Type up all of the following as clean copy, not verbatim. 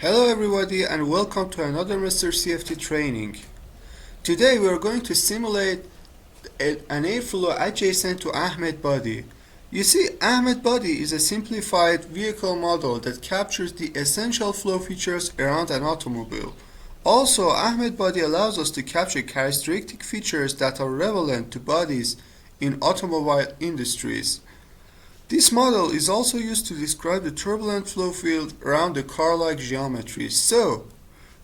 Hello everybody and welcome to another Mr. CFD training. Today we are going to simulate an airflow adjacent to Ahmed Body. You see, Ahmed Body is a simplified vehicle model that captures the essential flow features around an automobile. Also, Ahmed Body allows us to capture characteristic features that are relevant to bodies in automobile industries. This model is also used to describe the turbulent flow field around the car-like geometry. So,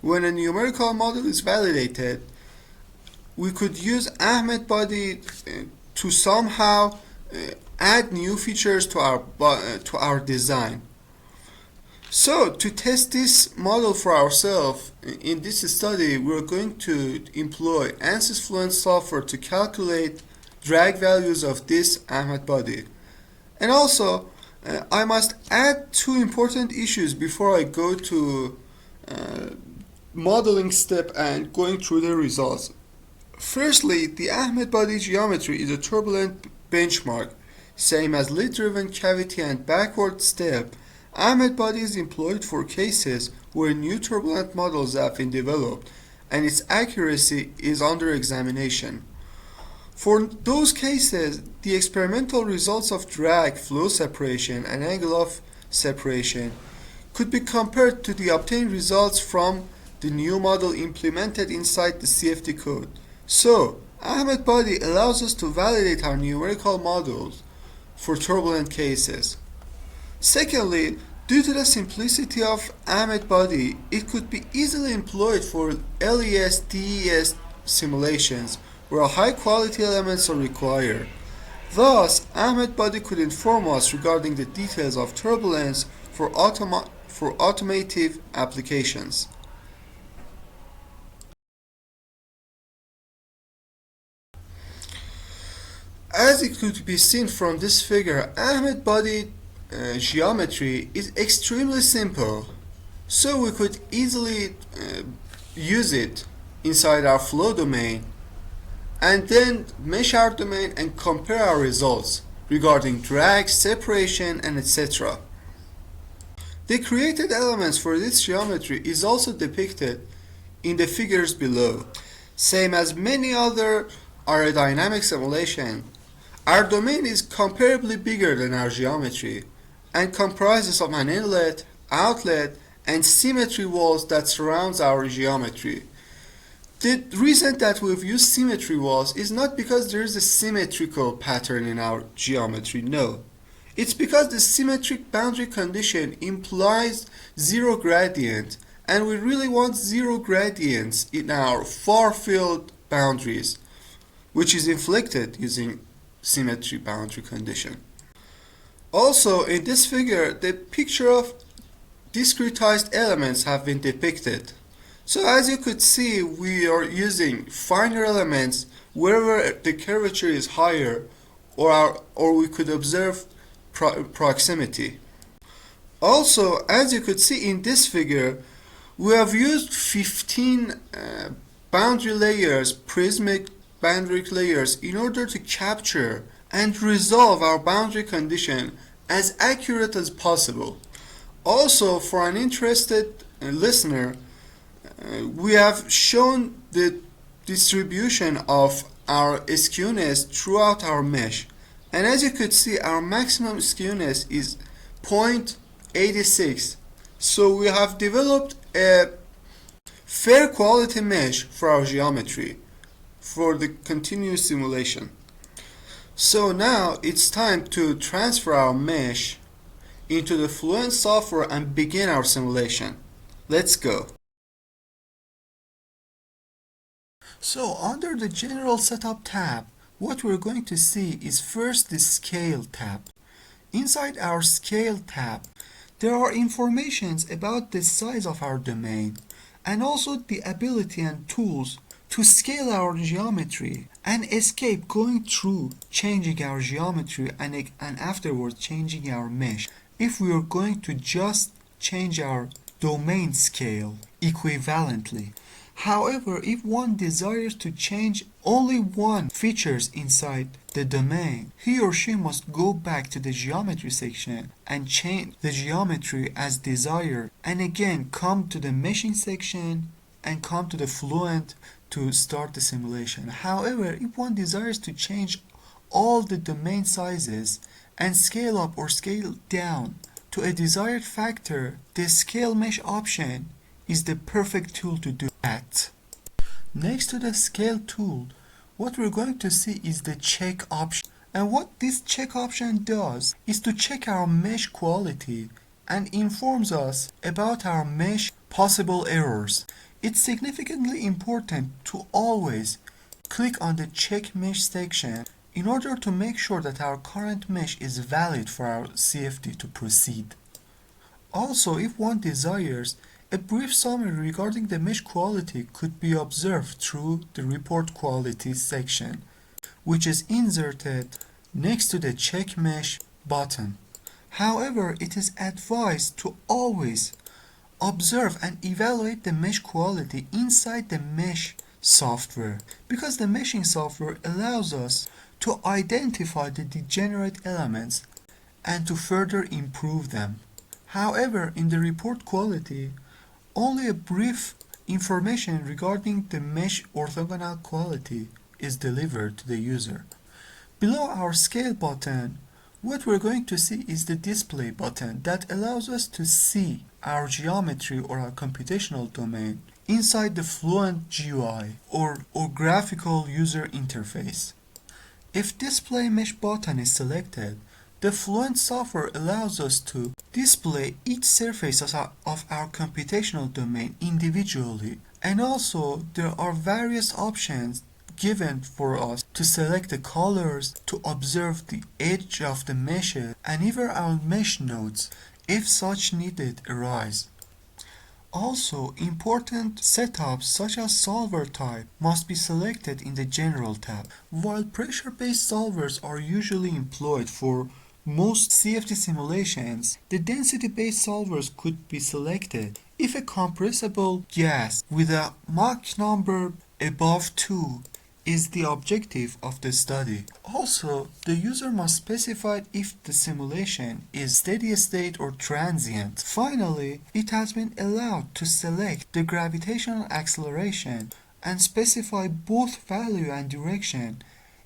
when a numerical model is validated, we could use Ahmed Body to somehow add new features to our design. So, to test this model for ourselves, in this study, we're going to employ ANSYS Fluent software to calculate drag values of this Ahmed Body. And also, I must add two important issues before I go to modeling step and going through the results. Firstly, the Ahmed Body geometry is a turbulent benchmark. Same as lid-driven cavity and backward step, Ahmed Body is employed for cases where new turbulent models have been developed and its accuracy is under examination. For those cases, the experimental results of drag, flow separation, and angle of separation could be compared to the obtained results from the new model implemented inside the CFD code. So, Ahmed Body allows us to validate our numerical models for turbulent cases. Secondly, due to the simplicity of Ahmed Body, it could be easily employed for LES, DES simulations where high quality elements are required. Thus, Ahmed Body could inform us regarding the details of turbulence for automotive applications. As it could be seen from this figure, Ahmed Body geometry is extremely simple, so we could easily use it inside our flow domain and then mesh our domain and compare our results regarding drag, separation, and etc. The created elements for this geometry is also depicted in the figures below. Same as many other aerodynamic simulations, our domain is comparably bigger than our geometry and comprises of an inlet, outlet, and symmetry walls that surrounds our geometry. The reason that we've used symmetry walls is not because there is a symmetrical pattern in our geometry, no. It's because the symmetric boundary condition implies zero gradient, and we really want zero gradients in our far-field boundaries, which is inflicted using symmetry boundary condition. Also, in this figure, the picture of discretized elements have been depicted. So as you could see, we are using finer elements wherever the curvature is higher, or we could observe proximity. Also, as you could see in this figure, we have used 15 boundary layers, prismatic boundary layers, in order to capture and resolve our boundary condition as accurate as possible. Also, for an interested listener, we have shown the distribution of our skewness throughout our mesh, and as you could see, our maximum skewness is 0.86. So we have developed a fair quality mesh for our geometry for the continuous simulation. So now it's time to transfer our mesh into the Fluent software and begin our simulation. Let's go. So under the General Setup tab, what we're going to see is first the Scale tab. Inside our Scale tab, there are informations about the size of our domain and also the ability and tools to scale our geometry and escape going through changing our geometry and afterwards changing our mesh if we are going to just change our domain scale equivalently. However, if one desires to change only one features inside the domain, he or she must go back to the geometry section and change the geometry as desired, and again come to the meshing section and come to the Fluent to start the simulation. However, if one desires to change all the domain sizes and scale up or scale down to a desired factor, the scale mesh option is the perfect tool to do that. Next to the scale tool, what we're going to see is the check option. And what this check option does is to check our mesh quality and informs us about our mesh possible errors. It's significantly important to always click on the check mesh section in order to make sure that our current mesh is valid for our CFD to proceed. Also, if one desires, a brief summary regarding the mesh quality could be observed through the report quality section, which is inserted next to the check mesh button. However, it is advised to always observe and evaluate the mesh quality inside the mesh software, because the meshing software allows us to identify the degenerate elements and to further improve them. However, in the report quality, only a brief information regarding the mesh orthogonal quality is delivered to the user. Below our scale button, what we're going to see is the display button that allows us to see our geometry or our computational domain inside the Fluent GUI or graphical user interface. If display mesh button is selected, the Fluent software allows us to display each surface of our computational domain individually, and also there are various options given for us to select the colors, to observe the edge of the meshes, and even our mesh nodes if such needed arise. Also, important setups such as solver type must be selected in the General tab. While pressure-based solvers are usually employed for most CFD simulations, the density-based solvers could be selected if a compressible gas with a Mach number above 2 is the objective of the study. Also, the user must specify if the simulation is steady state or transient. Finally, it has been allowed to select the gravitational acceleration and specify both value and direction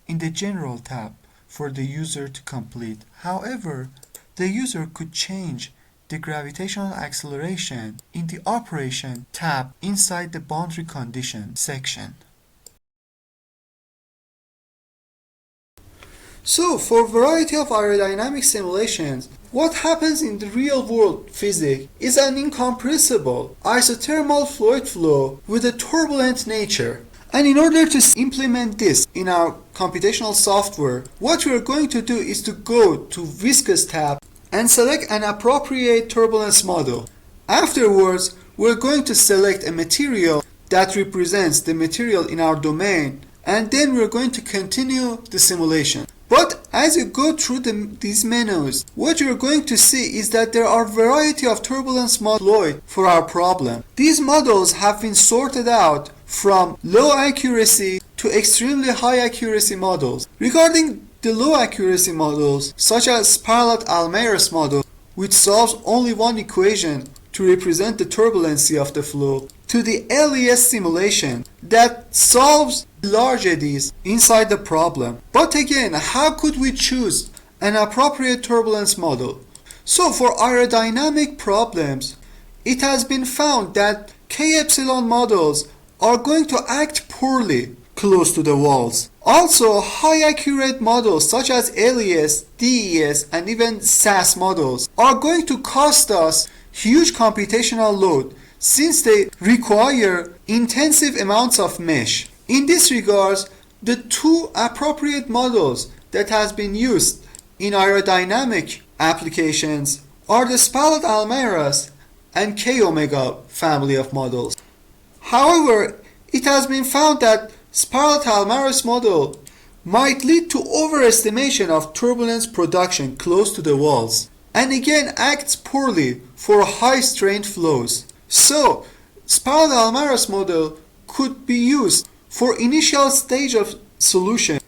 in the General tab for the user to complete. However, the user could change the gravitational acceleration in the Operation tab inside the Boundary Condition section. So, for a variety of aerodynamic simulations, what happens in the real-world physics is an incompressible isothermal fluid flow with a turbulent nature. And in order to implement this in our computational software, what we are going to do is to go to Viscous tab and select an appropriate turbulence model. Afterwards, we're going to select a material that represents the material in our domain, and then we're going to continue the simulation. But as you go through these menus, what you're going to see is that there are a variety of turbulence models deployed for our problem. These models have been sorted out from low accuracy to extremely high accuracy models. Regarding the low accuracy models, such as Sparlat-Almaras model, which solves only one equation to represent the turbulency of the flow, to the LES simulation that solves large eddies inside the problem. But again, how could we choose an appropriate turbulence model? So for aerodynamic problems, it has been found that K-epsilon models are going to act poorly close to the walls. Also, high accurate models such as LES, DES, and even SAS models are going to cost us huge computational load since they require intensive amounts of mesh. In this regards, the two appropriate models that has been used in aerodynamic applications are the Sparlat-Almaras and K-omega family of models. However, it has been found that Sparlat-Almaras model might lead to overestimation of turbulence production close to the walls, and again acts poorly for high strain flows. So, Sparlat-Almaras model could be used for initial stage of solution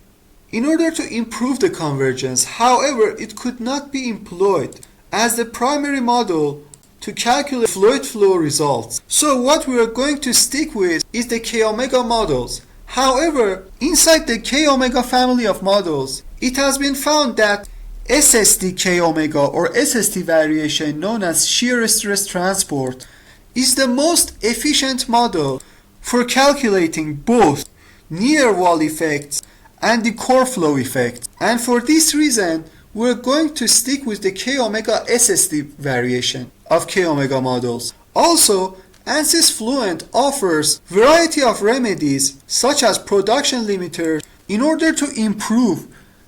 in order to improve the convergence. However, it could not be employed as the primary model to calculate fluid flow results. So what we are going to stick with is the k omega models. However, inside the k omega family of models, it has been found that SST k omega or SST variation, known as shear stress transport, is the most efficient model for calculating both near wall effects and the core flow effect. And for this reason, we're going to stick with the k omega SST variation of k omega models. Also, ANSYS Fluent offers variety of remedies such as production limiters in order to improve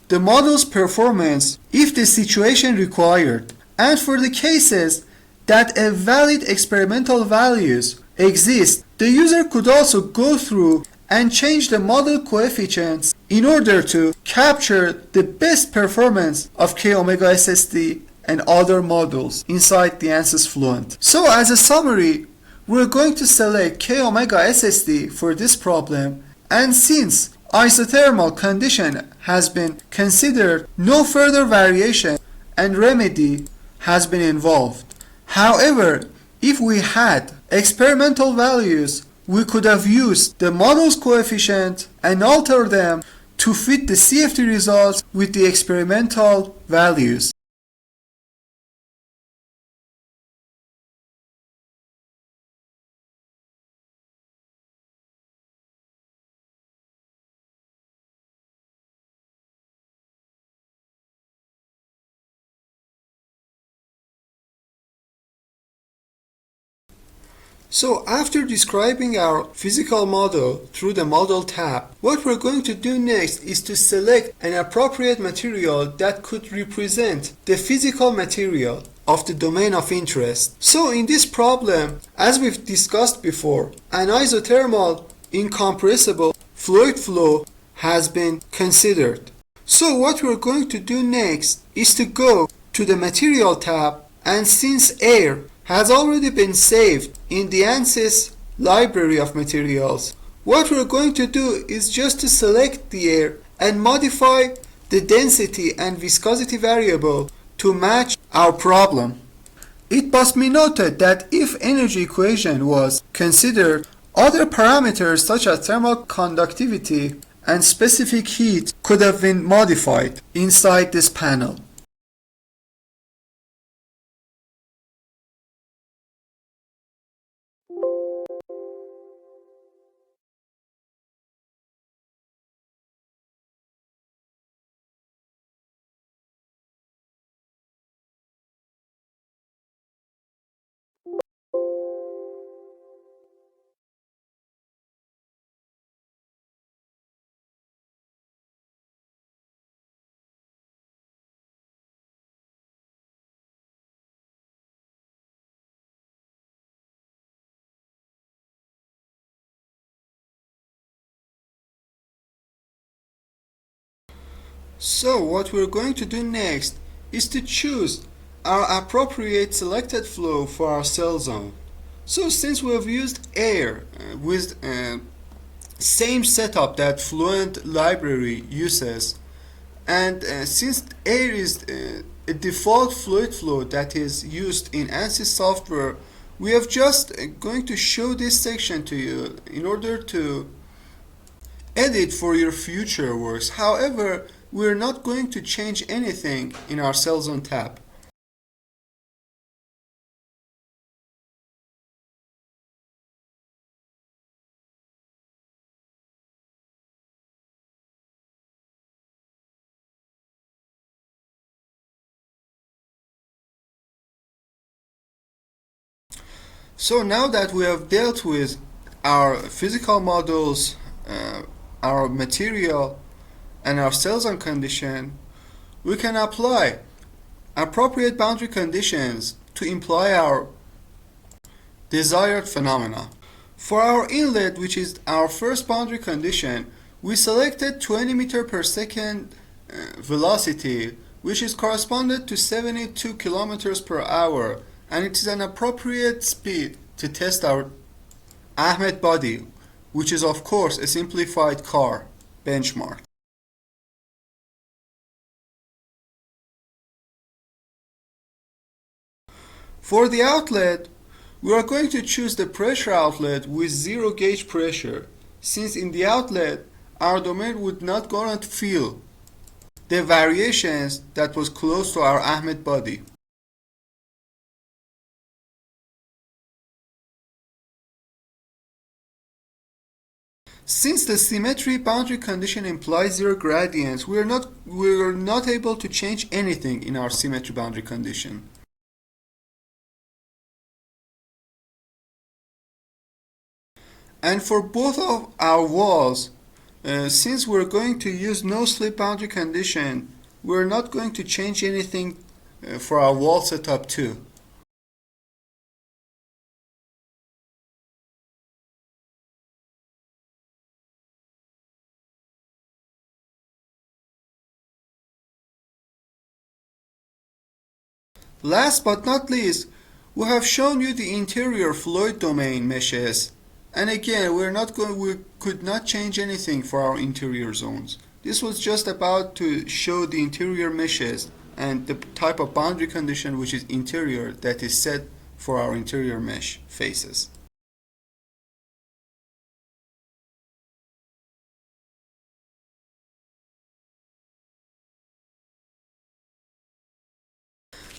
the model's performance if the situation required. And for the cases that a valid experimental values exist, the user could also go through and change the model coefficients in order to capture the best performance of k omega SST and other models inside the ANSYS Fluent. So as a summary, we're going to select k omega SST for this problem, and since isothermal condition has been considered, no further variation and remedy has been involved. However, if we had experimental values, we could have used the model's coefficient and alter them to fit the CFD results with the experimental values. So after describing our physical model through the model tab, what we're going to do next is to select an appropriate material that could represent the physical material of the domain of interest. So in this problem, as we've discussed before, an isothermal incompressible fluid flow has been considered. So what we're going to do next is to go to the material tab, and since air has already been saved in the ANSYS library of materials, what we're going to do is just to select the air and modify the density and viscosity variable to match our problem. It must be noted that if energy equation was considered, other parameters such as thermal conductivity and specific heat could have been modified inside this panel. So what we're going to do next is to choose our appropriate selected flow for our cell zone. So since we have used air with same setup that Fluent library uses, and since air is a default fluid flow that is used in ANSYS software, we have just going to show this section to you in order to edit for your future works. However, we're not going to change anything in our cell zone tab. So now that we have dealt with our physical models, our material, and our cell zone condition, we can apply appropriate boundary conditions to imply our desired phenomena. For our inlet, which is our first boundary condition, we selected 20 meter per second velocity, which is corresponded to 72 kilometers per hour, and it is an appropriate speed to test our Ahmed body which is of course a simplified car benchmark. For the outlet, we are going to choose the pressure outlet with zero gauge pressure, since in the outlet our domain would not gonna feel the variations that was close to our Ahmed body. Since the symmetry boundary condition implies zero gradients, we are not able to change anything in our symmetry boundary condition. And for both of our walls, since we're going to use no slip boundary condition, we're not going to change anything for our wall setup too. Last but not least, we have shown you the interior fluid domain meshes. And again, we could not change anything for our interior zones. This was just about to show the interior meshes and the type of boundary condition which is interior that is set for our interior mesh faces.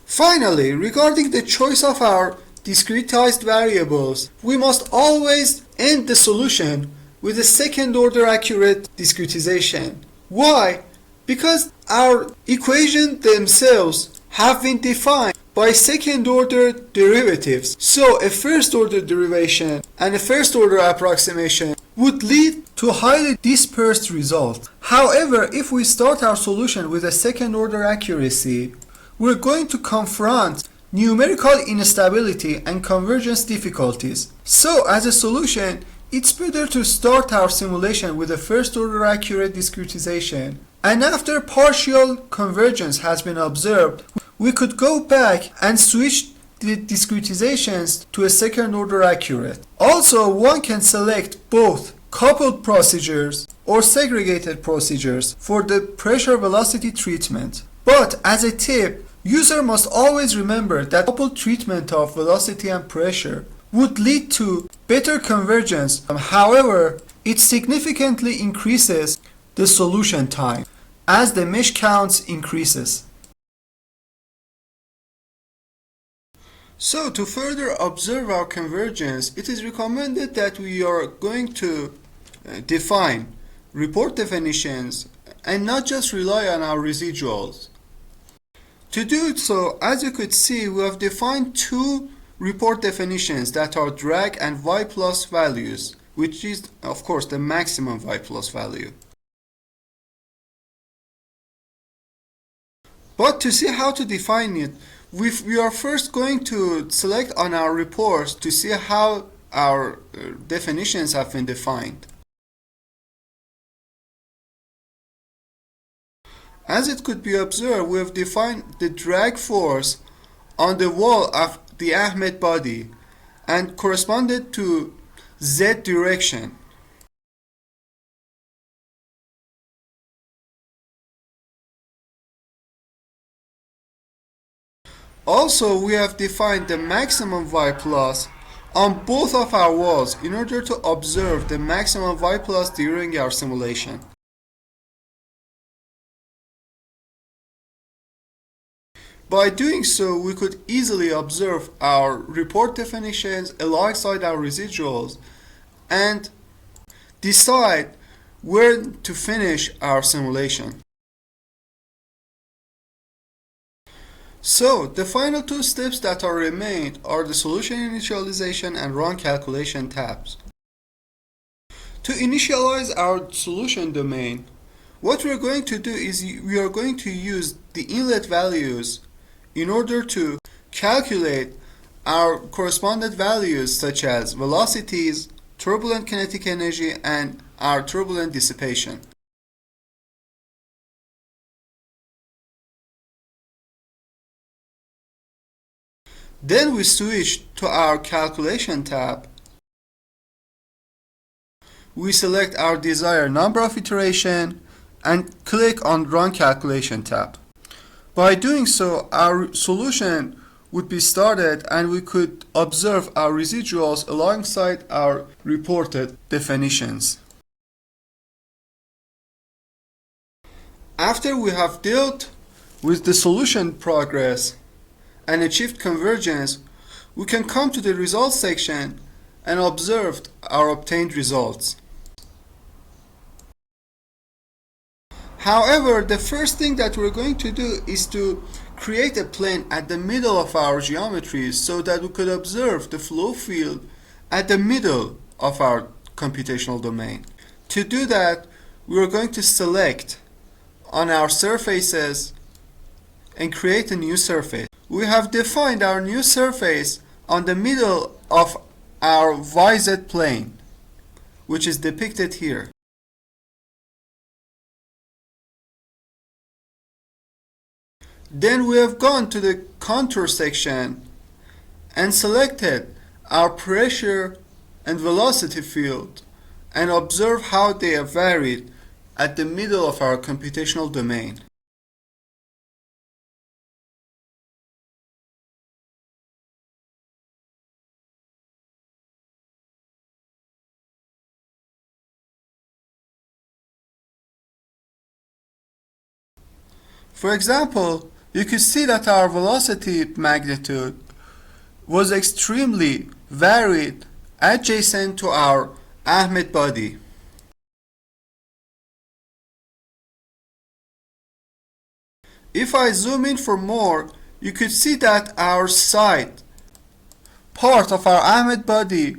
Finally, regarding the choice of our discretized variables, we must always end the solution with a second order accurate discretization. Why? Because our equations themselves have been defined by second order derivatives. So a first order derivation and a first order approximation would lead to highly dispersed results. However, if we start our solution with a second order accuracy, we're going to confront numerical instability and convergence difficulties. So as a solution, it's better to start our simulation with a first order accurate discretization, and after partial convergence has been observed, we could go back and switch the discretizations to a second order accurate. Also, one can select both coupled procedures or segregated procedures for the pressure velocity treatment. But as a tip, user must always remember that coupled treatment of velocity and pressure would lead to better convergence. However, it significantly increases the solution time as the mesh counts increases. So to further observe our convergence, it is recommended that we are going to define report definitions and not just rely on our residuals. To do so, as you could see, we have defined two report definitions that are drag and y plus values, which is of course the maximum y plus value. But to see how to define it, we are first going to select on our reports to see how our definitions have been defined. As it could be observed, we have defined the drag force on the wall of the Ahmed body and corresponded to Z direction. Also, we have defined the maximum y plus on both of our walls in order to observe the maximum y plus during our simulation. By doing so, we could easily observe our report definitions alongside our residuals and decide where to finish our simulation. So, the final two steps that are remained are the solution initialization and run calculation tabs. To initialize our solution domain, what we are going to do is we are going to use the inlet values in order to calculate our corresponded values such as velocities, turbulent kinetic energy, and our turbulent dissipation. Then we switch to our calculation tab, we select our desired number of iteration and click on Run Calculation tab. By doing so, our solution would be started and we could observe our residuals alongside our reported definitions. After we have dealt with the solution progress and achieved convergence, we can come to the results section and observe our obtained results. However, the first thing that we're going to do is to create a plane at the middle of our geometry so that we could observe the flow field at the middle of our computational domain. To do that, we're going to select on our surfaces and create a new surface. We have defined our new surface on the middle of our YZ plane, which is depicted here. Then we have gone to the contour section and selected our pressure and velocity field and observe how they are varied at the middle of our computational domain. For example, you could see that our velocity magnitude was extremely varied adjacent to our Ahmed body. If I zoom in for more, you could see that our side part of our Ahmed body,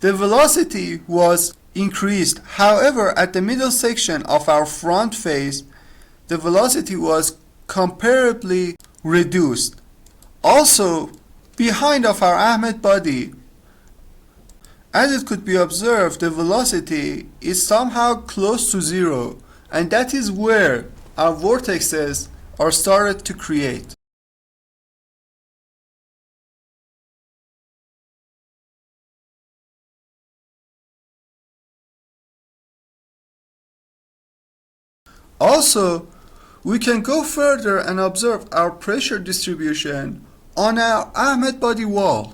the velocity was increased. However, at the middle section of our front face, the velocity was comparably reduced. Also, behind of our Ahmed body, as it could be observed, the velocity is somehow close to zero, and that is where our vortexes are started to create. Also, we can go further and observe our pressure distribution on our Ahmed body wall.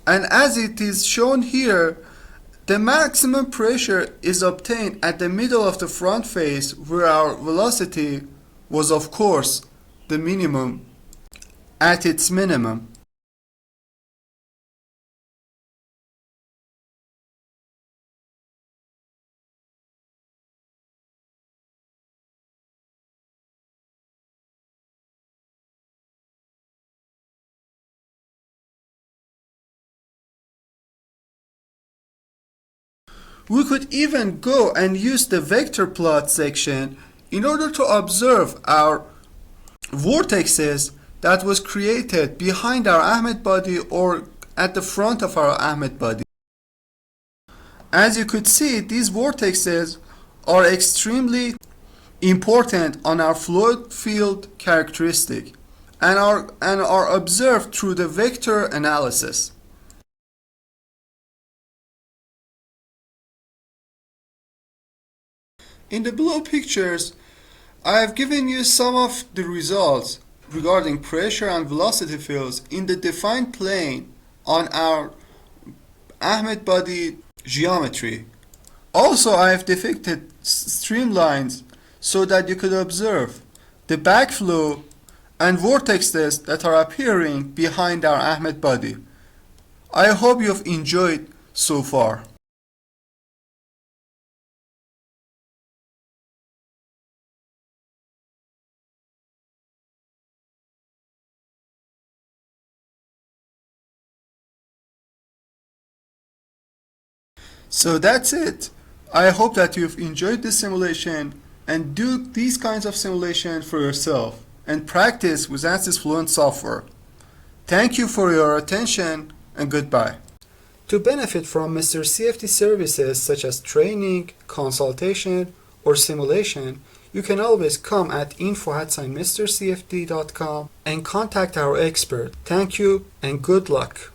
And as it is shown here, the maximum pressure is obtained at the middle of the front face, where our velocity was, of course, the minimum at its minimum. We could even go and use the vector plot section in order to observe our vortexes that was created behind our Ahmed body or at the front of our Ahmed body. As you could see, these vortexes are extremely important on our fluid field characteristic and are observed through the vector analysis. In the below pictures, I have given you some of the results regarding pressure and velocity fields in the defined plane on our Ahmed body geometry. Also, I have depicted streamlines so that you could observe the backflow and vortexes that are appearing behind our Ahmed body. I hope you have enjoyed so far. So that's it. I hope that you've enjoyed this simulation and do these kinds of simulation for yourself and practice with ANSYS Fluent software. Thank you for your attention and goodbye. To benefit from Mr. CFD services such as training, consultation, or simulation, you can always come at info@mrcfd.com and contact our expert. Thank you and good luck.